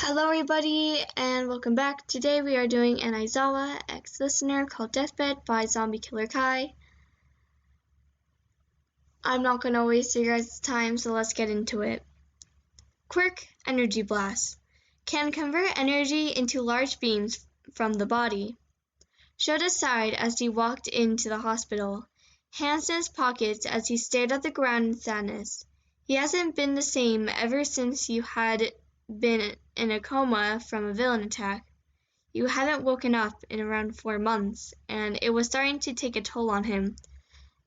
Hello everybody and welcome back. Today we are doing an Aizawa X Listener called Deathbed by Zombie Killer Kai. I'm not going to waste your guys' time, so let's get into it. Quirk Energy Blast can convert energy into large beams from the body. Shota sighed as he walked into the hospital, hands in his pockets as he stared at the ground in sadness. He hasn't been the same ever since you had been in a coma from a villain attack. You hadn't woken up in around 4 months, and it was starting to take a toll on him,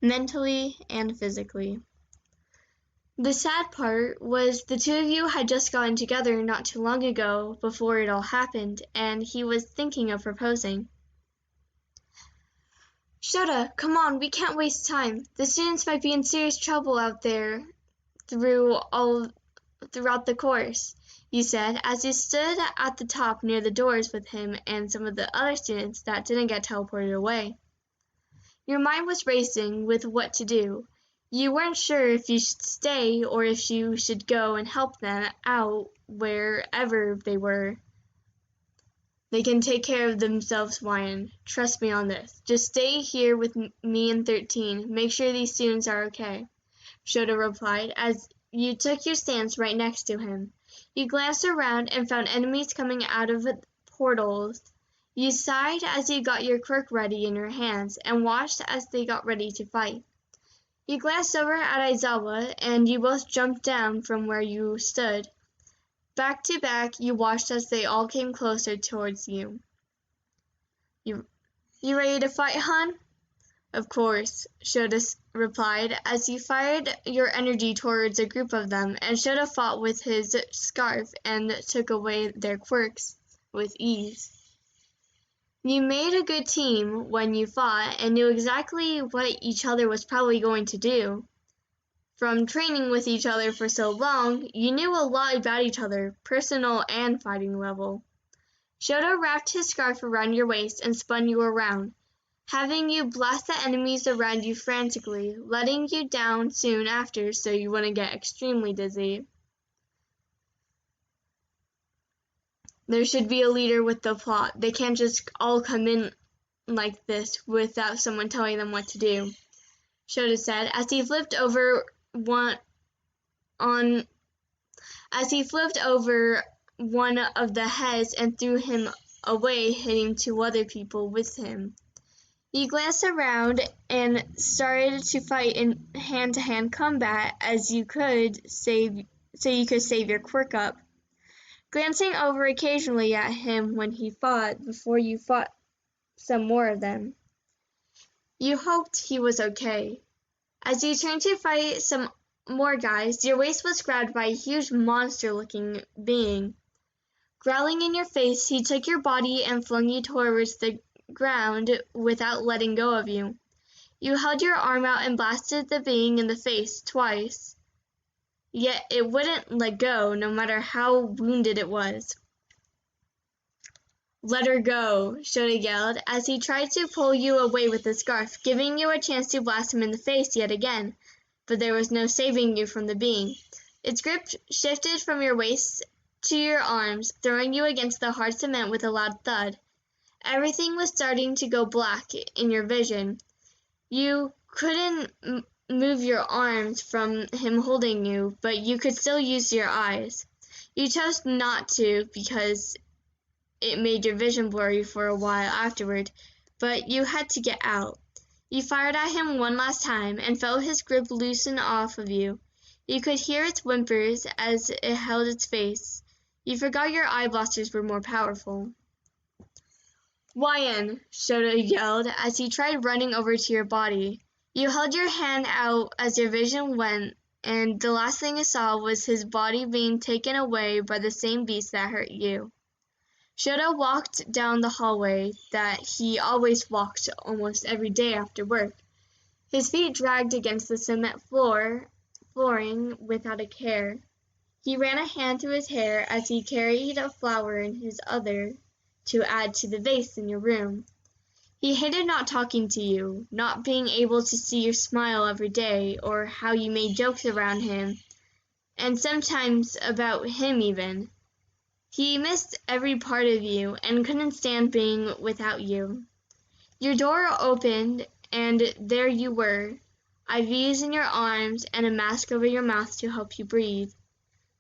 mentally and physically. The sad part was the two of you had just gotten together not too long ago before it all happened, and he was thinking of proposing. Shota, come on, we can't waste time. The students might be in serious trouble out there throughout the course, you said, as you stood at the top near the doors with him and some of the other students that didn't get teleported away. Your mind was racing with what to do. You weren't sure if you should stay or if you should go and help them out wherever they were. They can take care of themselves, Wyan. Trust me on this. Just stay here with me and 13. Make sure these students are okay, Shota replied as you took your stance right next to him. You glanced around and found enemies coming out of portals. You sighed as you got your quirk ready in your hands and watched as they got ready to fight. You glanced over at Aizawa and you both jumped down from where you stood. Back to back, you watched as they all came closer towards you. You ready to fight, hon? Of course, Shota replied as you fired your energy towards a group of them, and Shota fought with his scarf and took away their quirks with ease. You made a good team when you fought and knew exactly what each other was probably going to do. From training with each other for so long, you knew a lot about each other, personal and fighting level. Shota wrapped his scarf around your waist and spun you around, having you blast the enemies around you frantically, letting you down soon after so you wouldn't get extremely dizzy. There should be a leader with the plot. They can't just all come in like this without someone telling them what to do, Shota said as he flipped over one of the heads and threw him away, hitting 2 other people with him. You glanced around and started to fight in hand-to-hand combat as you could save your quirk up, glancing over occasionally at him when he fought before you fought some more of them. You hoped he was okay. As you turned to fight some more guys, your waist was grabbed by a huge monster-looking being. Growling in your face, he took your body and flung you towards the ground without letting go of you. You held your arm out and blasted the being in the face twice, yet it wouldn't let go no matter how wounded it was. Let her go, Shota yelled as he tried to pull you away with the scarf, giving you a chance to blast him in the face yet again, but there was no saving you from the being. Its grip shifted from your waist to your arms, throwing you against the hard cement with a loud thud. Everything was starting to go black in your vision. You couldn't move your arms from him holding you, but you could still use your eyes. You chose not to because it made your vision blurry for a while afterward, but you had to get out. You fired at him one last time and felt his grip loosen off of you. You could hear its whimpers as it held its face. You forgot your eye blasters were more powerful. Wyan, Shota yelled as he tried running over to your body. You held your hand out as your vision went, and the last thing you saw was his body being taken away by the same beast that hurt you. Shota walked down the hallway that he always walked almost every day after work. His feet dragged against the cement flooring without a care. He ran a hand through his hair as he carried a flower in his other to add to the vase in your room. He hated not talking to you, not being able to see your smile every day or how you made jokes around him, and sometimes about him even. He missed every part of you and couldn't stand being without you. Your door opened, and there you were, IVs in your arms and a mask over your mouth to help you breathe.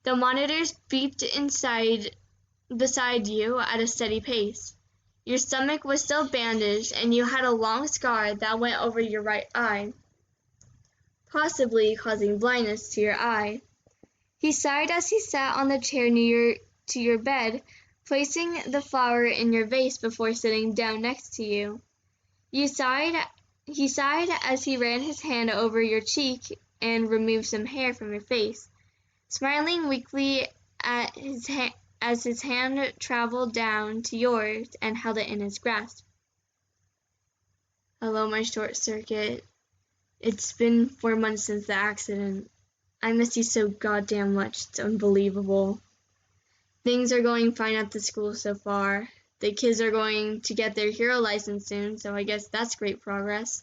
The monitors beeped beside you at a steady pace. Your stomach was still bandaged, and you had a long scar that went over your right eye, possibly causing blindness to your eye. He sighed as he sat on the chair near to your bed, placing the flower in your vase before sitting down next to you. He sighed as he ran his hand over your cheek and removed some hair from your face, smiling weakly as his hand traveled down to yours and held it in his grasp. Hello, my short circuit. It's been 4 months since the accident. I miss you so goddamn much, it's unbelievable. Things are going fine at the school so far. The kids are going to get their hero license soon, so I guess that's great progress.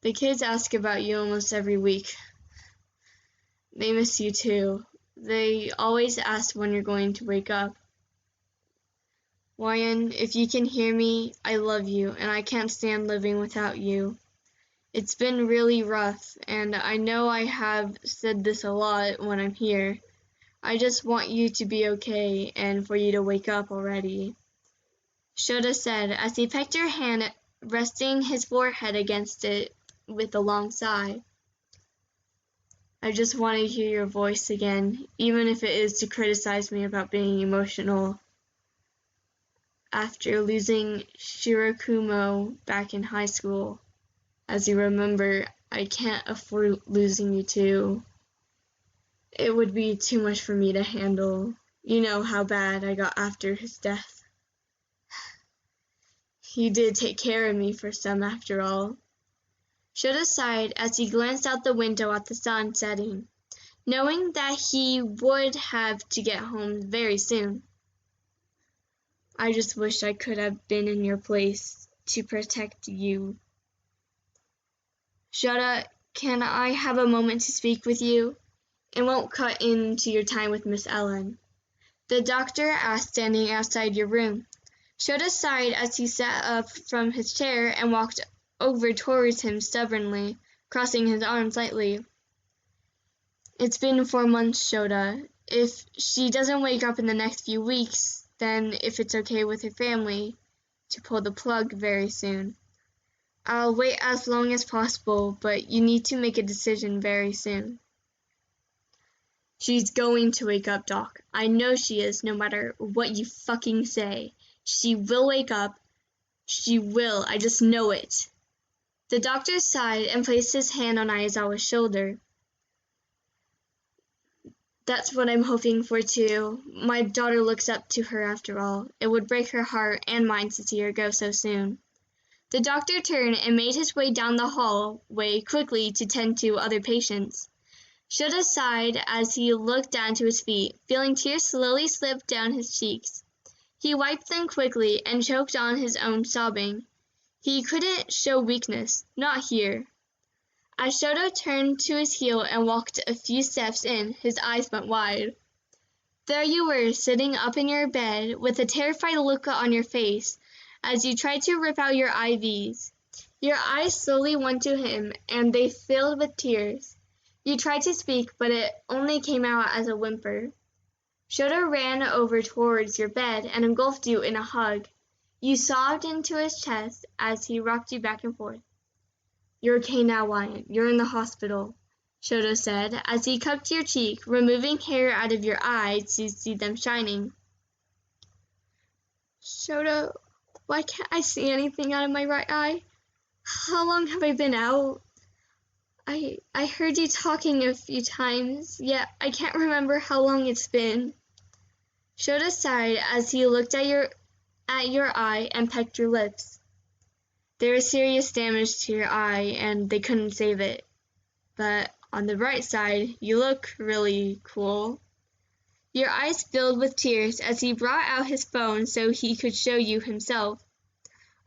The kids ask about you almost every week. They miss you too. They always ask when you're going to wake up. Wyan, if you can hear me, I love you, and I can't stand living without you. It's been really rough, and I know I have said this a lot when I'm here. I just want you to be okay and for you to wake up already. Shota said as he pecked your hand, resting his forehead against it with a long sigh. I just want to hear your voice again, even if it is to criticize me about being emotional. After losing Shirakumo back in high school, as you remember, I can't afford losing you too. It would be too much for me to handle. You know how bad I got after his death. He did take care of me for some, after all. Shota sighed as he glanced out the window at the sun setting, knowing that he would have to get home very soon. I just wish I could have been in your place to protect you. Shota, can I have a moment to speak with you? It won't cut into your time with Miss Ellen. The doctor asked, standing outside your room. Shota sighed as he sat up from his chair and walked over towards him stubbornly, crossing his arms lightly. It's been 4 months, Shota. If she doesn't wake up in the next few weeks, then if it's okay with her family, to pull the plug very soon. I'll wait as long as possible, but you need to make a decision very soon. She's going to wake up, Doc. I know she is, no matter what you fucking say. She will wake up. She will. I just know it. The doctor sighed and placed his hand on Aizawa's shoulder. That's what I'm hoping for too. My daughter looks up to her after all. It would break her heart and mine to see her go so soon. The doctor turned and made his way down the hallway quickly to tend to other patients. Shota sighed as he looked down to his feet, feeling tears slowly slip down his cheeks. He wiped them quickly and choked on his own sobbing. He couldn't show weakness, not here. As Shota turned to his heel and walked a few steps in, his eyes went wide. There you were, sitting up in your bed, with a terrified look on your face, as you tried to rip out your IVs. Your eyes slowly went to him, and they filled with tears. You tried to speak, but it only came out as a whimper. Shota ran over towards your bed and engulfed you in a hug. You sobbed into his chest as he rocked you back and forth. You're okay now, Wyan. You're in the hospital, Shota said as he cupped your cheek, removing hair out of your eyes to see them shining. Shota, why can't I see anything out of my right eye? How long have I been out? I heard you talking a few times, yet I can't remember how long it's been. Shota sighed as he looked at your eye and pecked your lips. There is serious damage to your eye, and they couldn't save it. But on the bright side, you look really cool. Your eyes filled with tears as he brought out his phone so he could show you himself.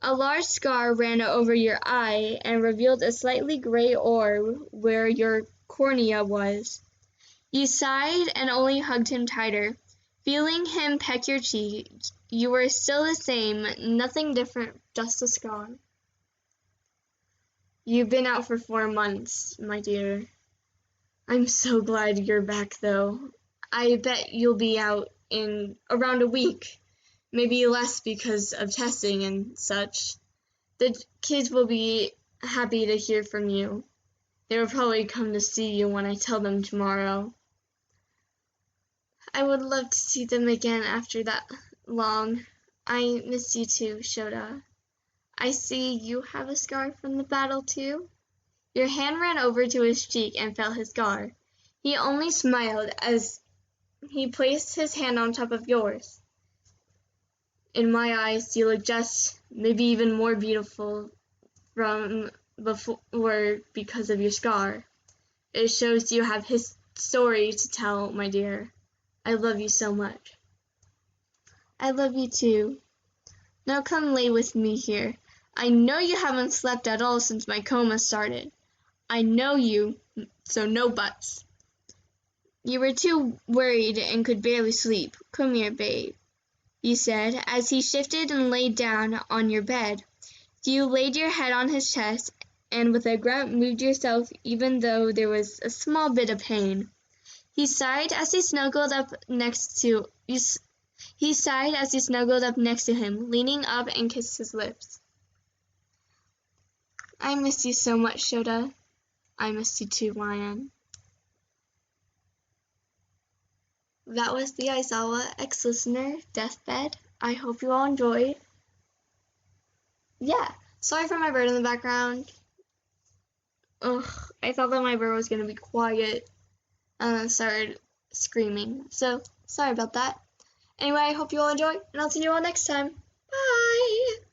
A large scar ran over your eye and revealed a slightly gray orb where your cornea was. You sighed and only hugged him tighter. Feeling him peck your cheek, you were still the same, nothing different, just a scar. You've been out for 4 months, my dear. I'm so glad you're back, though. I bet you'll be out in around a week, maybe less because of testing and such. The kids will be happy to hear from you. They will probably come to see you when I tell them tomorrow. I would love to see them again after that long. I miss you too, Shota. I see you have a scar from the battle too. Your hand ran over to his cheek and felt his scar. He only smiled as he placed his hand on top of yours. In my eyes, you look just, maybe even more beautiful from before because of your scar. It shows you have his story to tell, my dear. I love you so much. I love you too. Now come lay with me here. I know you haven't slept at all since my coma started. I know you, so no buts. You were too worried and could barely sleep. Come here, babe, you said, as he shifted and laid down on your bed. You laid your head on his chest and with a grunt moved yourself even though there was a small bit of pain. He sighed as he snuggled up next to him, leaning up and kissed his lips. I miss you so much, Shota. I miss you too, Lion. That was the Aizawa ex-listener Deathbed. I hope you all enjoyed. Yeah, sorry for my bird in the background. Ugh, I thought that my bird was going to be quiet and then started screaming. So, sorry about that. Anyway, I hope you all enjoy, and I'll see you all next time. Bye!